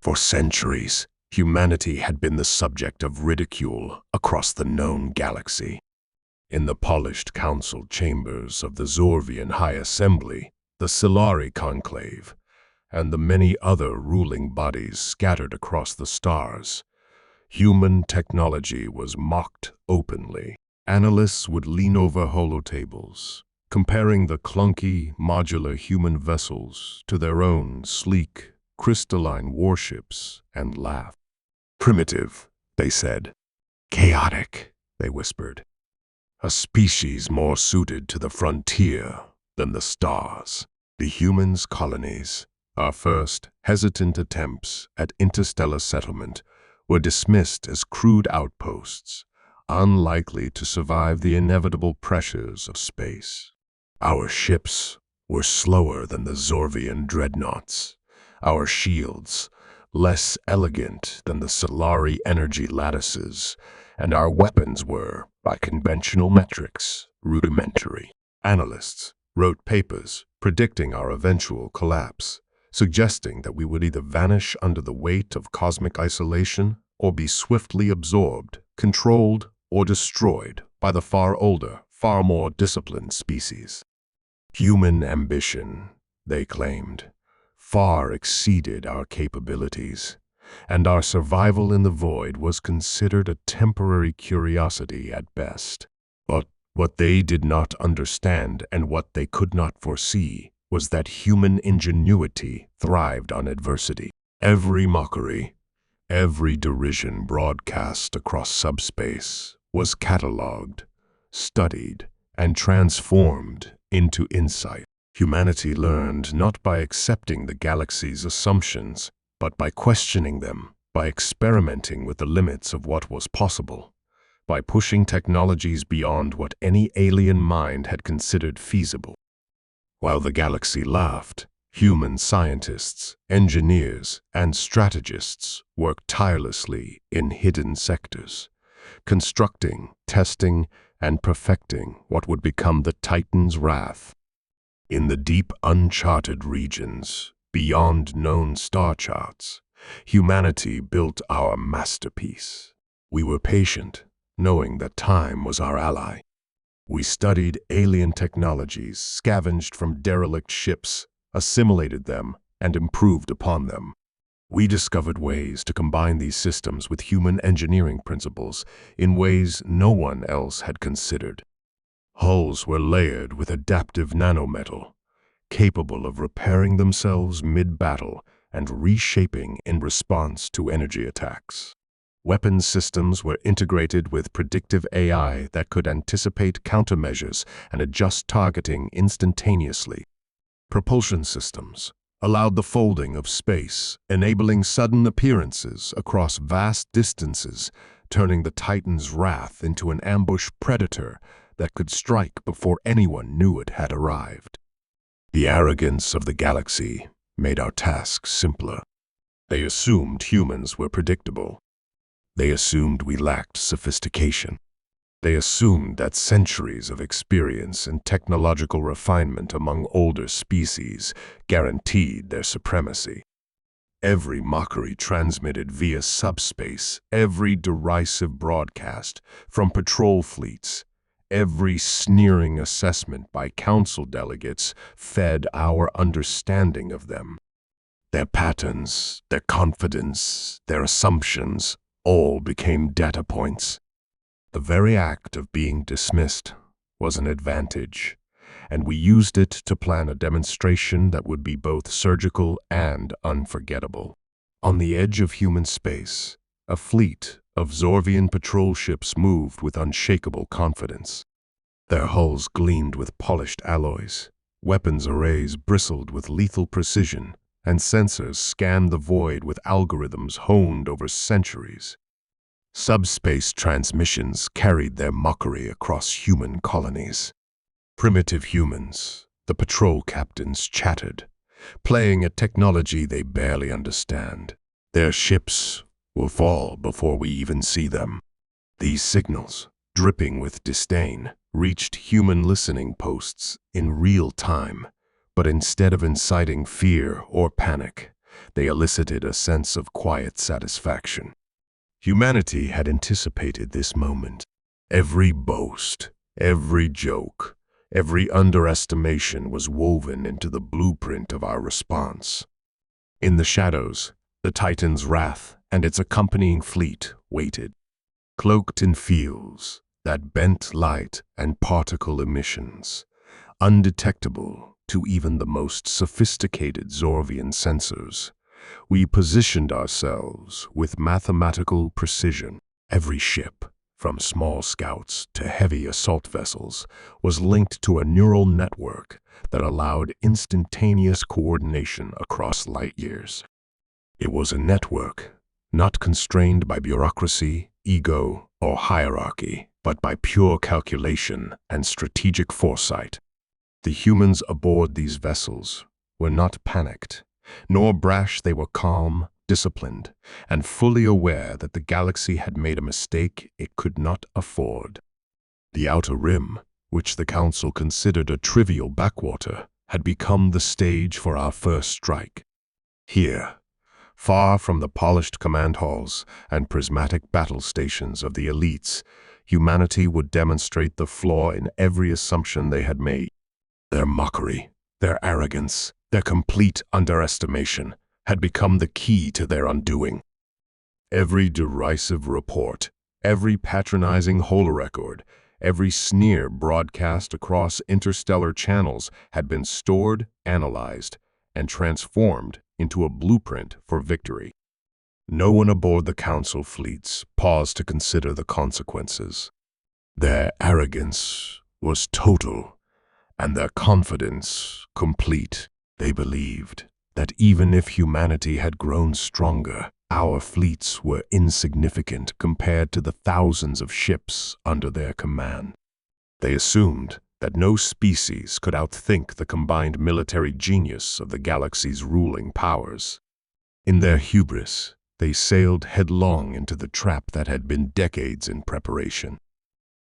For centuries, humanity had been the subject of ridicule across the known galaxy. In the polished council chambers of the Zorvian High Assembly, the Solari Conclave, and the many other ruling bodies scattered across the stars, human technology was mocked openly. Analysts would lean over holotables, comparing the clunky, modular human vessels to their own sleek, crystalline warships, and laugh. Primitive, they said. Chaotic, they whispered. A species more suited to the frontier than the stars. The humans' colonies, our first hesitant attempts at interstellar settlement, were dismissed as crude outposts, unlikely to survive the inevitable pressures of space. Our ships were slower than the Zorvian dreadnoughts, our shields less elegant than the Solari energy lattices, and our weapons were, by conventional metrics, rudimentary. Analysts wrote papers predicting our eventual collapse, suggesting that we would either vanish under the weight of cosmic isolation or be swiftly absorbed, controlled, or destroyed by the far older, far more disciplined species. Human ambition, they claimed, far exceeded our capabilities, and our survival in the void was considered a temporary curiosity at best. But what they did not understand and what they could not foresee was that human ingenuity thrived on adversity. Every mockery, every derision broadcast across subspace was catalogued, studied, and transformed into insight. Humanity learned not by accepting the galaxy's assumptions, but by questioning them, by experimenting with the limits of what was possible, by pushing technologies beyond what any alien mind had considered feasible. While the galaxy laughed, human scientists, engineers, and strategists worked tirelessly in hidden sectors, constructing, testing, and perfecting what would become the Titan's wrath. In the deep uncharted regions, beyond known star charts, humanity built our masterpiece. We were patient, knowing that time was our ally. We studied alien technologies, scavenged from derelict ships, assimilated them, and improved upon them. We discovered ways to combine these systems with human engineering principles in ways no one else had considered. Hulls were layered with adaptive nanometal, capable of repairing themselves mid-battle and reshaping in response to energy attacks. Weapons systems were integrated with predictive AI that could anticipate countermeasures and adjust targeting instantaneously. Propulsion systems allowed the folding of space, enabling sudden appearances across vast distances, turning the Titan's wrath into an ambush predator that could strike before anyone knew it had arrived. The arrogance of the galaxy made our tasks simpler. They assumed humans were predictable. They assumed we lacked sophistication. They assumed that centuries of experience and technological refinement among older species guaranteed their supremacy. Every mockery transmitted via subspace, every derisive broadcast from patrol fleets, every sneering assessment by council delegates fed our understanding of them. Their patterns, their confidence, their assumptions all became data points. The very act of being dismissed was an advantage, and we used it to plan a demonstration that would be both surgical and unforgettable. On the edge of human space, a fleet of Zorvian patrol ships moved with unshakable confidence. Their hulls gleamed with polished alloys, weapons arrays bristled with lethal precision, and sensors scanned the void with algorithms honed over centuries. Subspace transmissions carried their mockery across human colonies. Primitive humans, the patrol captains, chattered, playing at technology they barely understand. Their ships will fall before we even see them. These signals, dripping with disdain, reached human listening posts in real time, but instead of inciting fear or panic, they elicited a sense of quiet satisfaction. Humanity had anticipated this moment. Every boast, every joke, every underestimation was woven into the blueprint of our response. In the shadows, the Titan's wrath and its accompanying fleet waited, cloaked in fields that bent light and particle emissions, undetectable to even the most sophisticated Zorvian sensors. We positioned ourselves with mathematical precision. Every ship, from small scouts to heavy assault vessels, was linked to a neural network that allowed instantaneous coordination across light years. It was a network not constrained by bureaucracy, ego, or hierarchy, but by pure calculation and strategic foresight. The humans aboard these vessels were not panicked, nor brash. They were calm, disciplined, and fully aware that the galaxy had made a mistake it could not afford. The outer rim, which the Council considered a trivial backwater, had become the stage for our first strike. Here, far from the polished command halls and prismatic battle stations of the elites, humanity would demonstrate the flaw in every assumption they had made. Their mockery, their arrogance, their complete underestimation had become the key to their undoing. Every derisive report, every patronizing holorecord, every sneer broadcast across interstellar channels had been stored, analyzed, and transformed into a blueprint for victory. No one aboard the Council fleets paused to consider the consequences. Their arrogance was total, and their confidence complete. They believed that even if humanity had grown stronger, our fleets were insignificant compared to the thousands of ships under their command. They assumed that no species could outthink the combined military genius of the galaxy's ruling powers. In their hubris, they sailed headlong into the trap that had been decades in preparation.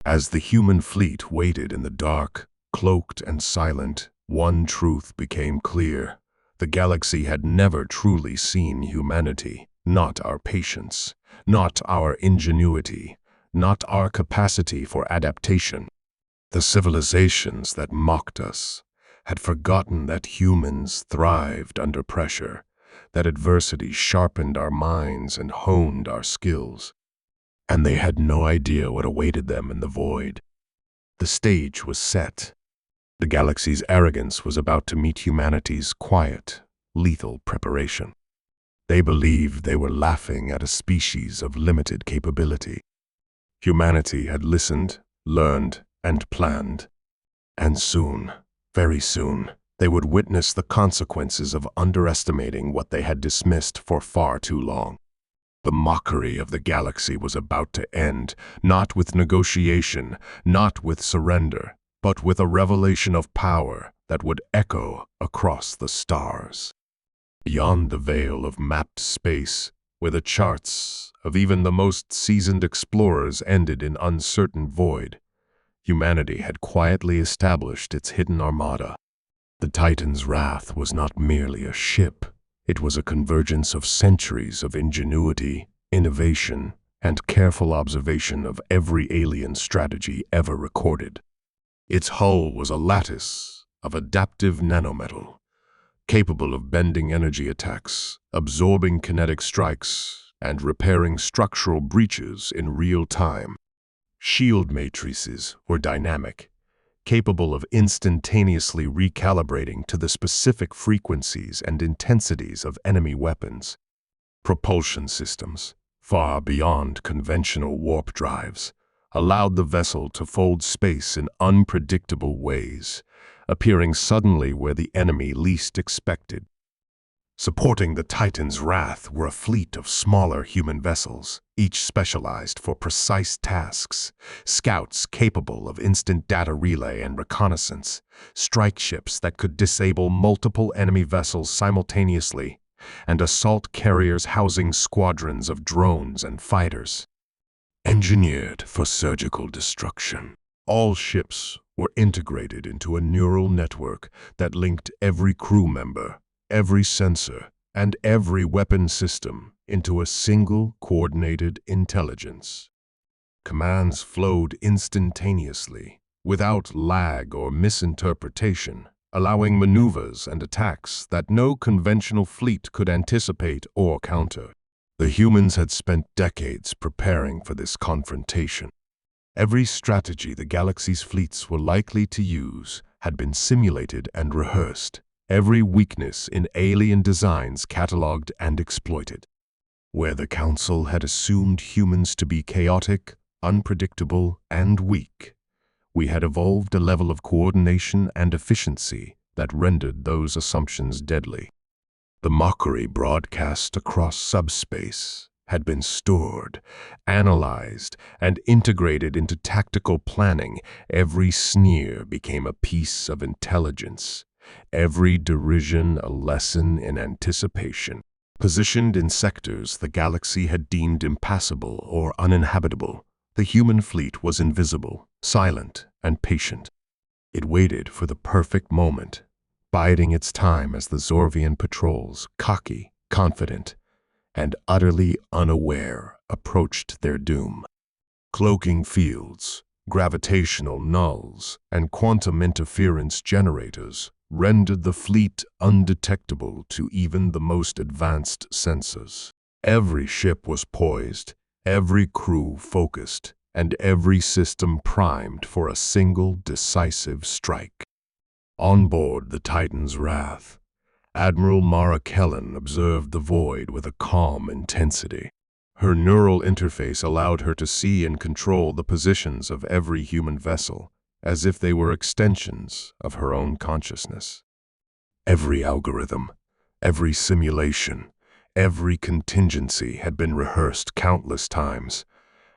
As the human fleet waited in the dark, cloaked and silent, one truth became clear. The galaxy had never truly seen humanity, not our patience, not our ingenuity, not our capacity for adaptation. The civilizations that mocked us had forgotten that humans thrived under pressure, that adversity sharpened our minds and honed our skills. And they had no idea what awaited them in the void. The stage was set. The galaxy's arrogance was about to meet humanity's quiet, lethal preparation. They believed they were laughing at a species of limited capability. Humanity had listened, learned, and planned. And soon, very soon, they would witness the consequences of underestimating what they had dismissed for far too long. The mockery of the galaxy was about to end, not with negotiation, not with surrender, but with a revelation of power that would echo across the stars. Beyond the veil of mapped space, where the charts of even the most seasoned explorers ended in uncertain void, humanity had quietly established its hidden armada. The Titan's wrath was not merely a ship. It was a convergence of centuries of ingenuity, innovation, and careful observation of every alien strategy ever recorded. Its hull was a lattice of adaptive nanometal, capable of bending energy attacks, absorbing kinetic strikes, and repairing structural breaches in real time. Shield matrices were dynamic, capable of instantaneously recalibrating to the specific frequencies and intensities of enemy weapons. Propulsion systems, far beyond conventional warp drives, allowed the vessel to fold space in unpredictable ways, appearing suddenly where the enemy least expected. Supporting the Titan's wrath were a fleet of smaller human vessels, each specialized for precise tasks, scouts capable of instant data relay and reconnaissance, strike ships that could disable multiple enemy vessels simultaneously, and assault carriers housing squadrons of drones and fighters. Engineered for surgical destruction, all ships were integrated into a neural network that linked every crew member, every sensor, and every weapon system into a single coordinated intelligence. Commands flowed instantaneously, without lag or misinterpretation, allowing maneuvers and attacks that no conventional fleet could anticipate or counter. The humans had spent decades preparing for this confrontation. Every strategy the galaxy's fleets were likely to use had been simulated and rehearsed, every weakness in alien designs catalogued and exploited. Where the Council had assumed humans to be chaotic, unpredictable, and weak, we had evolved a level of coordination and efficiency that rendered those assumptions deadly. The mockery broadcast across subspace had been stored, analyzed, and integrated into tactical planning. Every sneer became a piece of intelligence, every derision a lesson in anticipation. Positioned in sectors the galaxy had deemed impassable or uninhabitable, the human fleet was invisible, silent, and patient. It waited for the perfect moment, biding its time as the Zorvian patrols, cocky, confident, and utterly unaware, approached their doom. Cloaking fields, gravitational nulls, and quantum interference generators rendered the fleet undetectable to even the most advanced sensors. Every ship was poised, every crew focused, and every system primed for a single decisive strike. On board the Titan's Wrath, Admiral Mara Kellen observed the void with a calm intensity. Her neural interface allowed her to see and control the positions of every human vessel, as if they were extensions of her own consciousness. Every algorithm, every simulation, every contingency had been rehearsed countless times,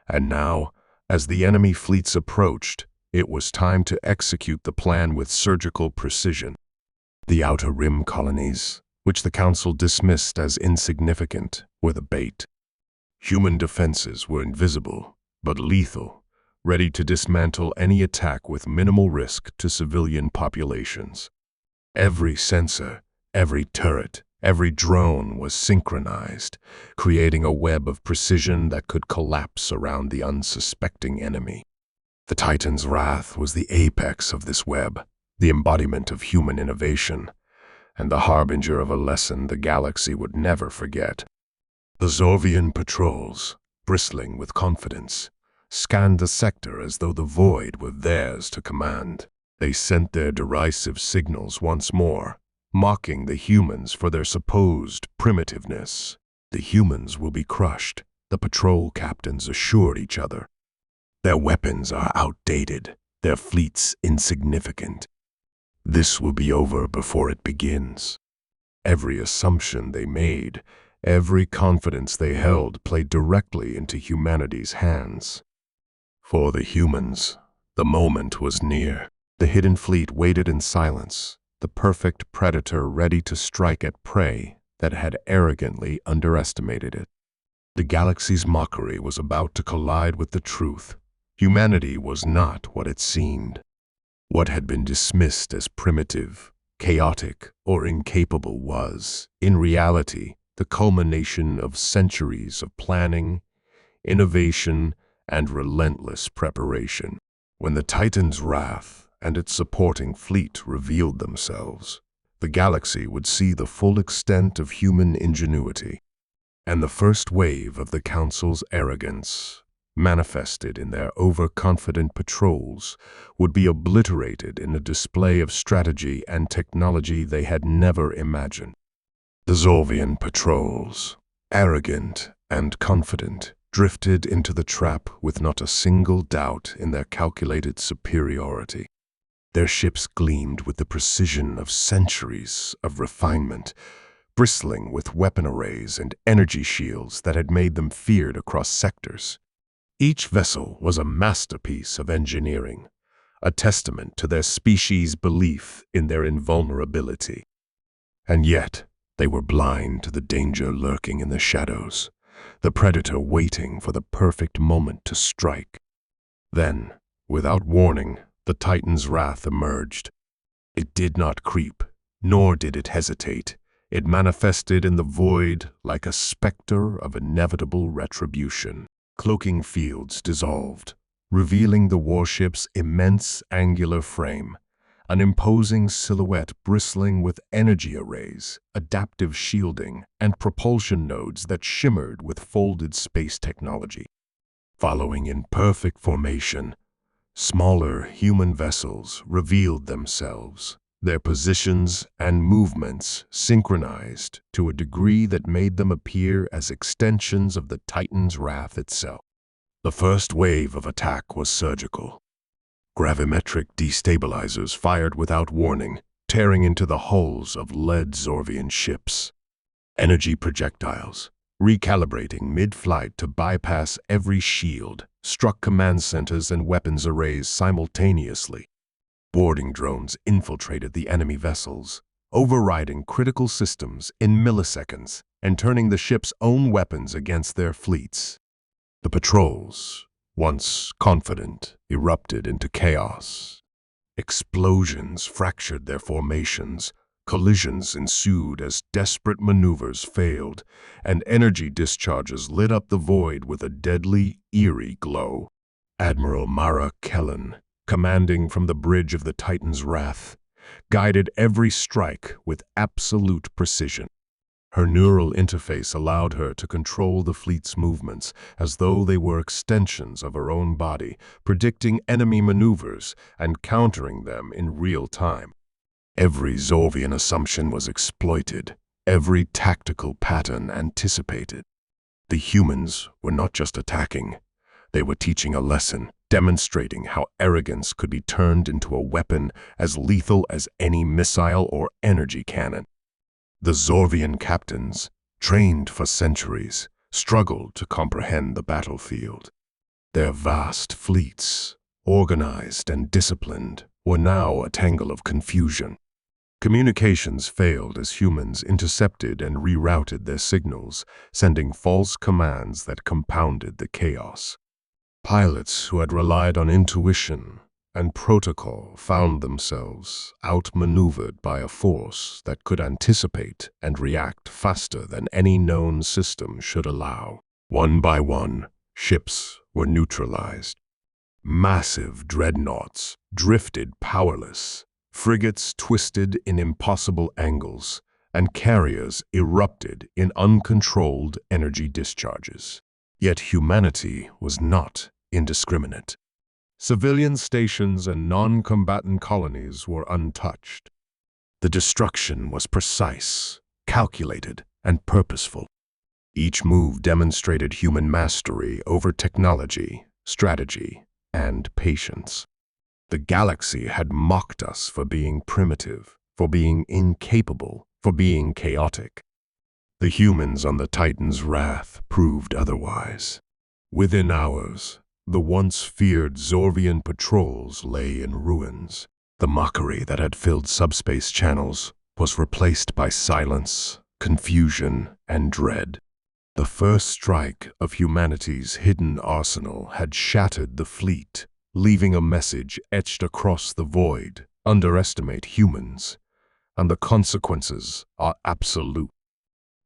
and now, as the enemy fleets approached, it was time to execute the plan with surgical precision. The Outer Rim colonies, which the Council dismissed as insignificant, were the bait. Human defenses were invisible, but lethal, ready to dismantle any attack with minimal risk to civilian populations. Every sensor, every turret, every drone was synchronized, creating a web of precision that could collapse around the unsuspecting enemy. The Titan's Wrath was the apex of this web, the embodiment of human innovation, and the harbinger of a lesson the galaxy would never forget. The Zorvian patrols, bristling with confidence, scanned the sector as though the void were theirs to command. They sent their derisive signals once more, mocking the humans for their supposed primitiveness. The humans will be crushed, the patrol captains assured each other. Their weapons are outdated, their fleets insignificant. This will be over before it begins. Every assumption they made, every confidence they held played directly into humanity's hands. For the humans, the moment was near. The hidden fleet waited in silence, the perfect predator ready to strike at prey that had arrogantly underestimated it. The galaxy's mockery was about to collide with the truth. Humanity was not what it seemed. What had been dismissed as primitive, chaotic, or incapable was, in reality, the culmination of centuries of planning, innovation, and relentless preparation. When the Titan's Wrath and its supporting fleet revealed themselves, the galaxy would see the full extent of human ingenuity, and the first wave of the Council's arrogance, manifested in their overconfident patrols, would be obliterated in a display of strategy and technology they had never imagined. The Zorvian patrols, arrogant and confident, drifted into the trap with not a single doubt in their calculated superiority. Their ships gleamed with the precision of centuries of refinement, bristling with weapon arrays and energy shields that had made them feared across sectors. Each vessel was a masterpiece of engineering, a testament to their species' belief in their invulnerability. And yet, they were blind to the danger lurking in the shadows, the predator waiting for the perfect moment to strike. Then, without warning, the Titan's Wrath emerged. It did not creep, nor did it hesitate. It manifested in the void like a specter of inevitable retribution. Cloaking fields dissolved, revealing the warship's immense angular frame, an imposing silhouette bristling with energy arrays, adaptive shielding, and propulsion nodes that shimmered with folded space technology. Following in perfect formation, smaller human vessels revealed themselves, their positions and movements synchronized to a degree that made them appear as extensions of the Titan's wrath itself. The first wave of attack was surgical. Gravimetric destabilizers fired without warning, tearing into the hulls of lead Zorvian ships. Energy projectiles, recalibrating mid-flight to bypass every shield, struck command centers and weapons arrays simultaneously. Boarding drones infiltrated the enemy vessels, overriding critical systems in milliseconds and turning the ship's own weapons against their fleets. The patrols, once confident, erupted into chaos. Explosions fractured their formations, collisions ensued as desperate maneuvers failed, and energy discharges lit up the void with a deadly, eerie glow. Admiral Mara Kellen, commanding from the bridge of the Titan's wrath, guided every strike with absolute precision. Her neural interface allowed her to control the fleet's movements as though they were extensions of her own body, predicting enemy maneuvers and countering them in real time. Every Zorvian assumption was exploited, every tactical pattern anticipated. The humans were not just attacking, they were teaching a lesson, demonstrating how arrogance could be turned into a weapon as lethal as any missile or energy cannon. The Zorvian captains, trained for centuries, struggled to comprehend the battlefield. Their vast fleets, organized and disciplined, were now a tangle of confusion. Communications failed as humans intercepted and rerouted their signals, sending false commands that compounded the chaos. Pilots who had relied on intuition and protocol found themselves outmaneuvered by a force that could anticipate and react faster than any known system should allow. One by one, ships were neutralized. Massive dreadnoughts drifted powerless, frigates twisted in impossible angles, and carriers erupted in uncontrolled energy discharges. Yet humanity was not indiscriminate. Civilian stations and non-combatant colonies were untouched. The destruction was precise, calculated, and purposeful. Each move demonstrated human mastery over technology, strategy, and patience. The galaxy had mocked us for being primitive, for being incapable, for being chaotic. The humans on the Titan's wrath proved otherwise. Within hours, the once feared Zorvian patrols lay in ruins. The mockery that had filled subspace channels was replaced by silence, confusion, and dread. The first strike of humanity's hidden arsenal had shattered the fleet, leaving a message etched across the void: underestimate humans, and the consequences are absolute.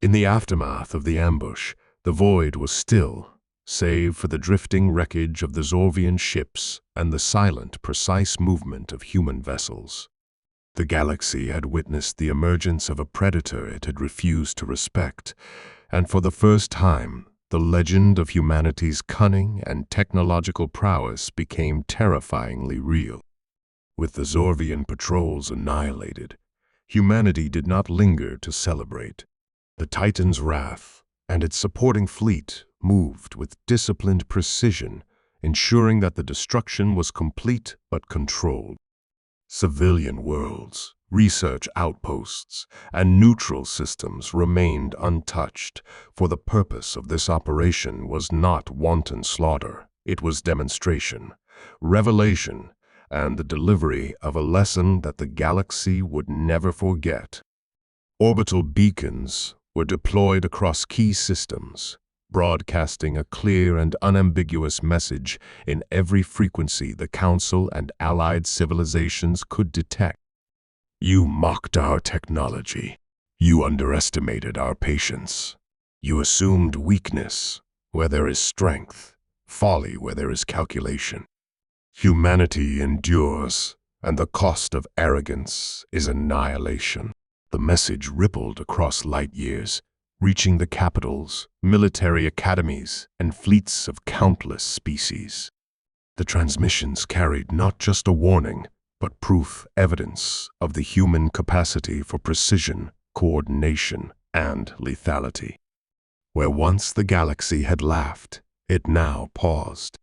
In the aftermath of the ambush, the void was still, save for the drifting wreckage of the Zorvian ships and the silent, precise movement of human vessels. The galaxy had witnessed the emergence of a predator it had refused to respect, and for the first time, the legend of humanity's cunning and technological prowess became terrifyingly real. With the Zorvian patrols annihilated, humanity did not linger to celebrate. The Titan's wrath and its supporting fleet moved with disciplined precision, ensuring that the destruction was complete but controlled. Civilian worlds, research outposts, and neutral systems remained untouched, for the purpose of this operation was not wanton slaughter. It was demonstration, revelation, and the delivery of a lesson that the galaxy would never forget. Orbital beacons were deployed across key systems, broadcasting a clear and unambiguous message in every frequency the Council and allied civilizations could detect. You mocked our technology. You underestimated our patience. You assumed weakness where there is strength, folly where there is calculation. Humanity endures, and the cost of arrogance is annihilation. The message rippled across light years, reaching the capitals, military academies, and fleets of countless species. The transmissions carried not just a warning, but proof evidence of the human capacity for precision, coordination, and lethality. Where once the galaxy had laughed, it now paused.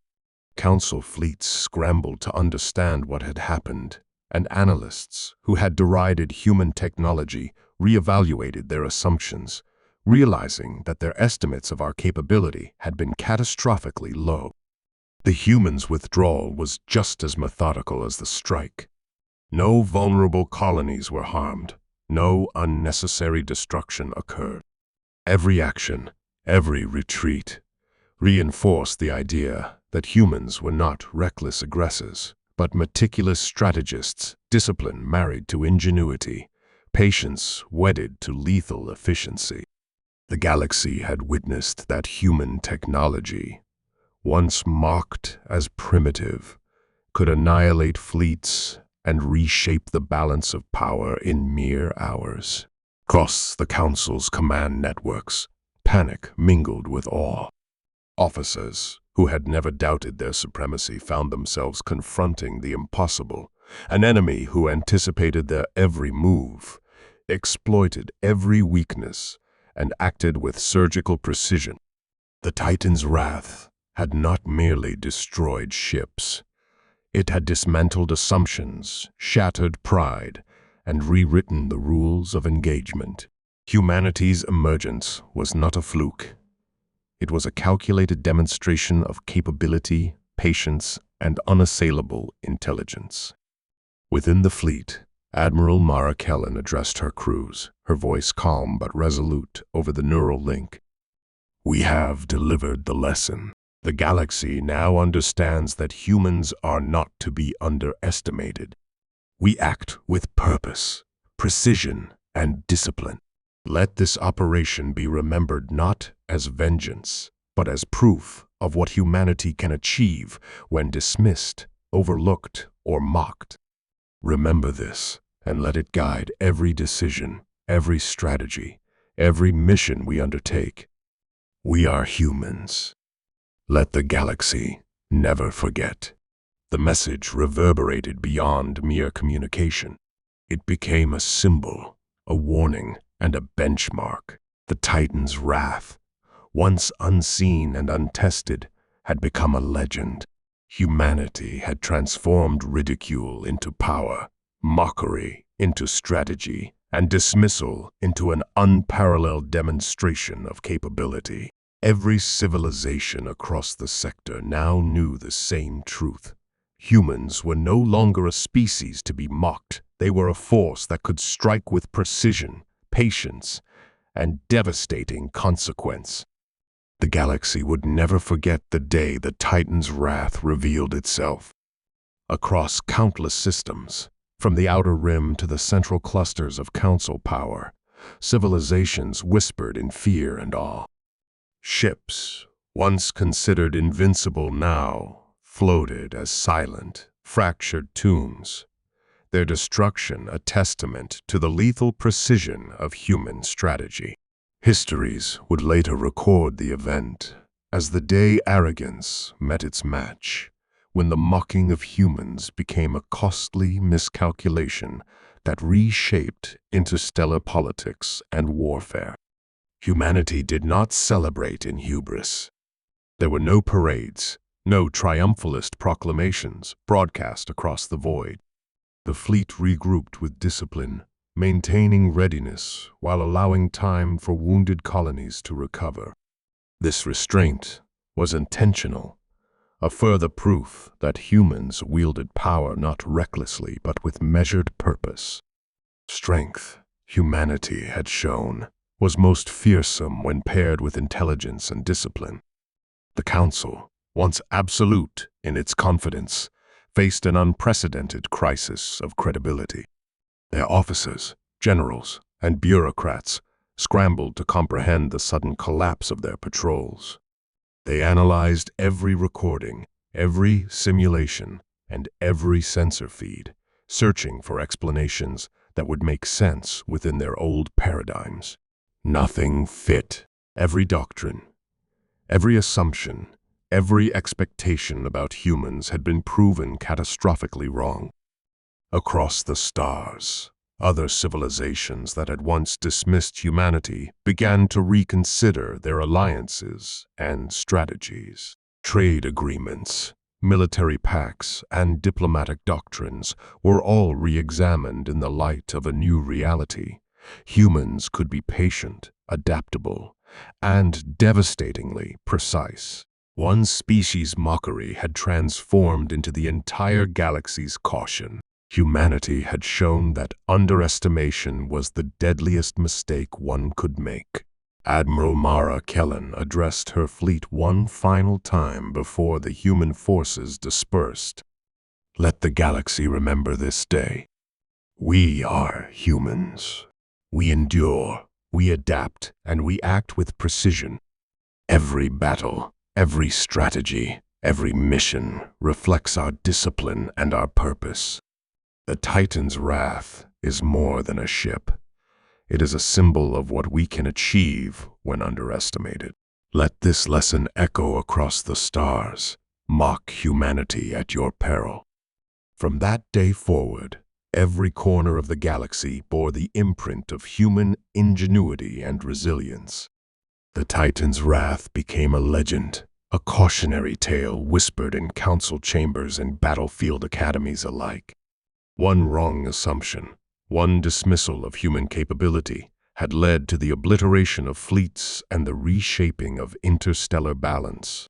Council fleets scrambled to understand what had happened, and analysts who had derided human technology reevaluated their assumptions, realizing that their estimates of our capability had been catastrophically low. The humans' withdrawal was just as methodical as the strike. No vulnerable colonies were harmed. No unnecessary destruction occurred. Every action, every retreat, reinforced the idea that humans were not reckless aggressors, but meticulous strategists, discipline married to ingenuity, patience wedded to lethal efficiency. The galaxy had witnessed that human technology, once mocked as primitive, could annihilate fleets and reshape the balance of power in mere hours. Across the Council's command networks, panic mingled with awe. Officers who had never doubted their supremacy found themselves confronting the impossible, an enemy who anticipated their every move, exploited every weakness, and acted with surgical precision. The Titan's wrath had not merely destroyed ships. It had dismantled assumptions, shattered pride, and rewritten the rules of engagement. Humanity's emergence was not a fluke. It was a calculated demonstration of capability, patience, and unassailable intelligence. Within the fleet, Admiral Mara Kellen addressed her crews, her voice calm but resolute over the neural link. "We have delivered the lesson. The galaxy now understands that humans are not to be underestimated. We act with purpose, precision, and discipline. Let this operation be remembered not as vengeance, but as proof of what humanity can achieve when dismissed, overlooked, or mocked. Remember this, and let it guide every decision, every strategy, every mission we undertake. We are humans. Let the galaxy never forget." The message reverberated beyond mere communication. It became a symbol, a warning, and a benchmark. The Titan's wrath, once unseen and untested, had become a legend. Humanity had transformed ridicule into power, mockery into strategy, and dismissal into an unparalleled demonstration of capability. Every civilization across the sector now knew the same truth. Humans were no longer a species to be mocked. They were a force that could strike with precision, patience, and devastating consequence. The galaxy would never forget the day the Titan's wrath revealed itself. Across countless systems, from the outer rim to the central clusters of council power, civilizations whispered in fear and awe. Ships, once considered invincible now, floated as silent, fractured tombs, their destruction a testament to the lethal precision of human strategy. Histories would later record the event as the day arrogance met its match, when the mocking of humans became a costly miscalculation that reshaped interstellar politics and warfare. Humanity did not celebrate in hubris. There were no parades, no triumphalist proclamations broadcast across the void. The fleet regrouped with discipline, maintaining readiness while allowing time for wounded colonies to recover. This restraint was intentional, a further proof that humans wielded power not recklessly but with measured purpose. Strength humanity had shown was most fearsome when paired with intelligence and discipline. The Council, once absolute in its confidence, faced an unprecedented crisis of credibility. Their officers, generals, and bureaucrats scrambled to comprehend the sudden collapse of their patrols. They analyzed every recording, every simulation, and every sensor feed, searching for explanations that would make sense within their old paradigms. Nothing fit. Every doctrine, every assumption, every expectation about humans had been proven catastrophically wrong. Across the stars, other civilizations that had once dismissed humanity began to reconsider their alliances and strategies. Trade agreements, military pacts, and diplomatic doctrines were all re-examined in the light of a new reality. Humans could be patient, adaptable, and devastatingly precise. One species' mockery had transformed into the entire galaxy's caution. Humanity had shown that underestimation was the deadliest mistake one could make. Admiral Mara Kellen addressed her fleet one final time before the human forces dispersed. Let the galaxy remember this day. We are humans. We endure, we adapt, and we act with precision. Every battle, every strategy, every mission reflects our discipline and our purpose. The Titan's wrath is more than a ship. It is a symbol of what we can achieve when underestimated. Let this lesson echo across the stars. Mock humanity at your peril. From that day forward, every corner of the galaxy bore the imprint of human ingenuity and resilience. The Titan's wrath became a legend, a cautionary tale whispered in council chambers and battlefield academies alike. One wrong assumption, one dismissal of human capability, had led to the obliteration of fleets and the reshaping of interstellar balance.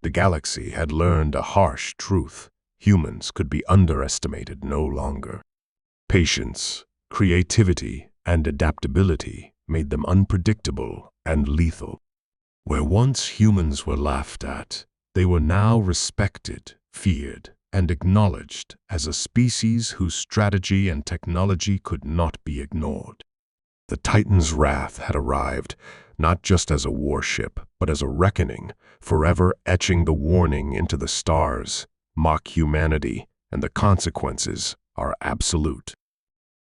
The galaxy had learned a harsh truth. Humans could be underestimated no longer. Patience, creativity, and adaptability made them unpredictable and lethal. Where once humans were laughed at, they were now respected, feared, and acknowledged as a species whose strategy and technology could not be ignored. The Titan's wrath had arrived, not just as a warship, but as a reckoning, forever etching the warning into the stars. Mock humanity, and the consequences are absolute.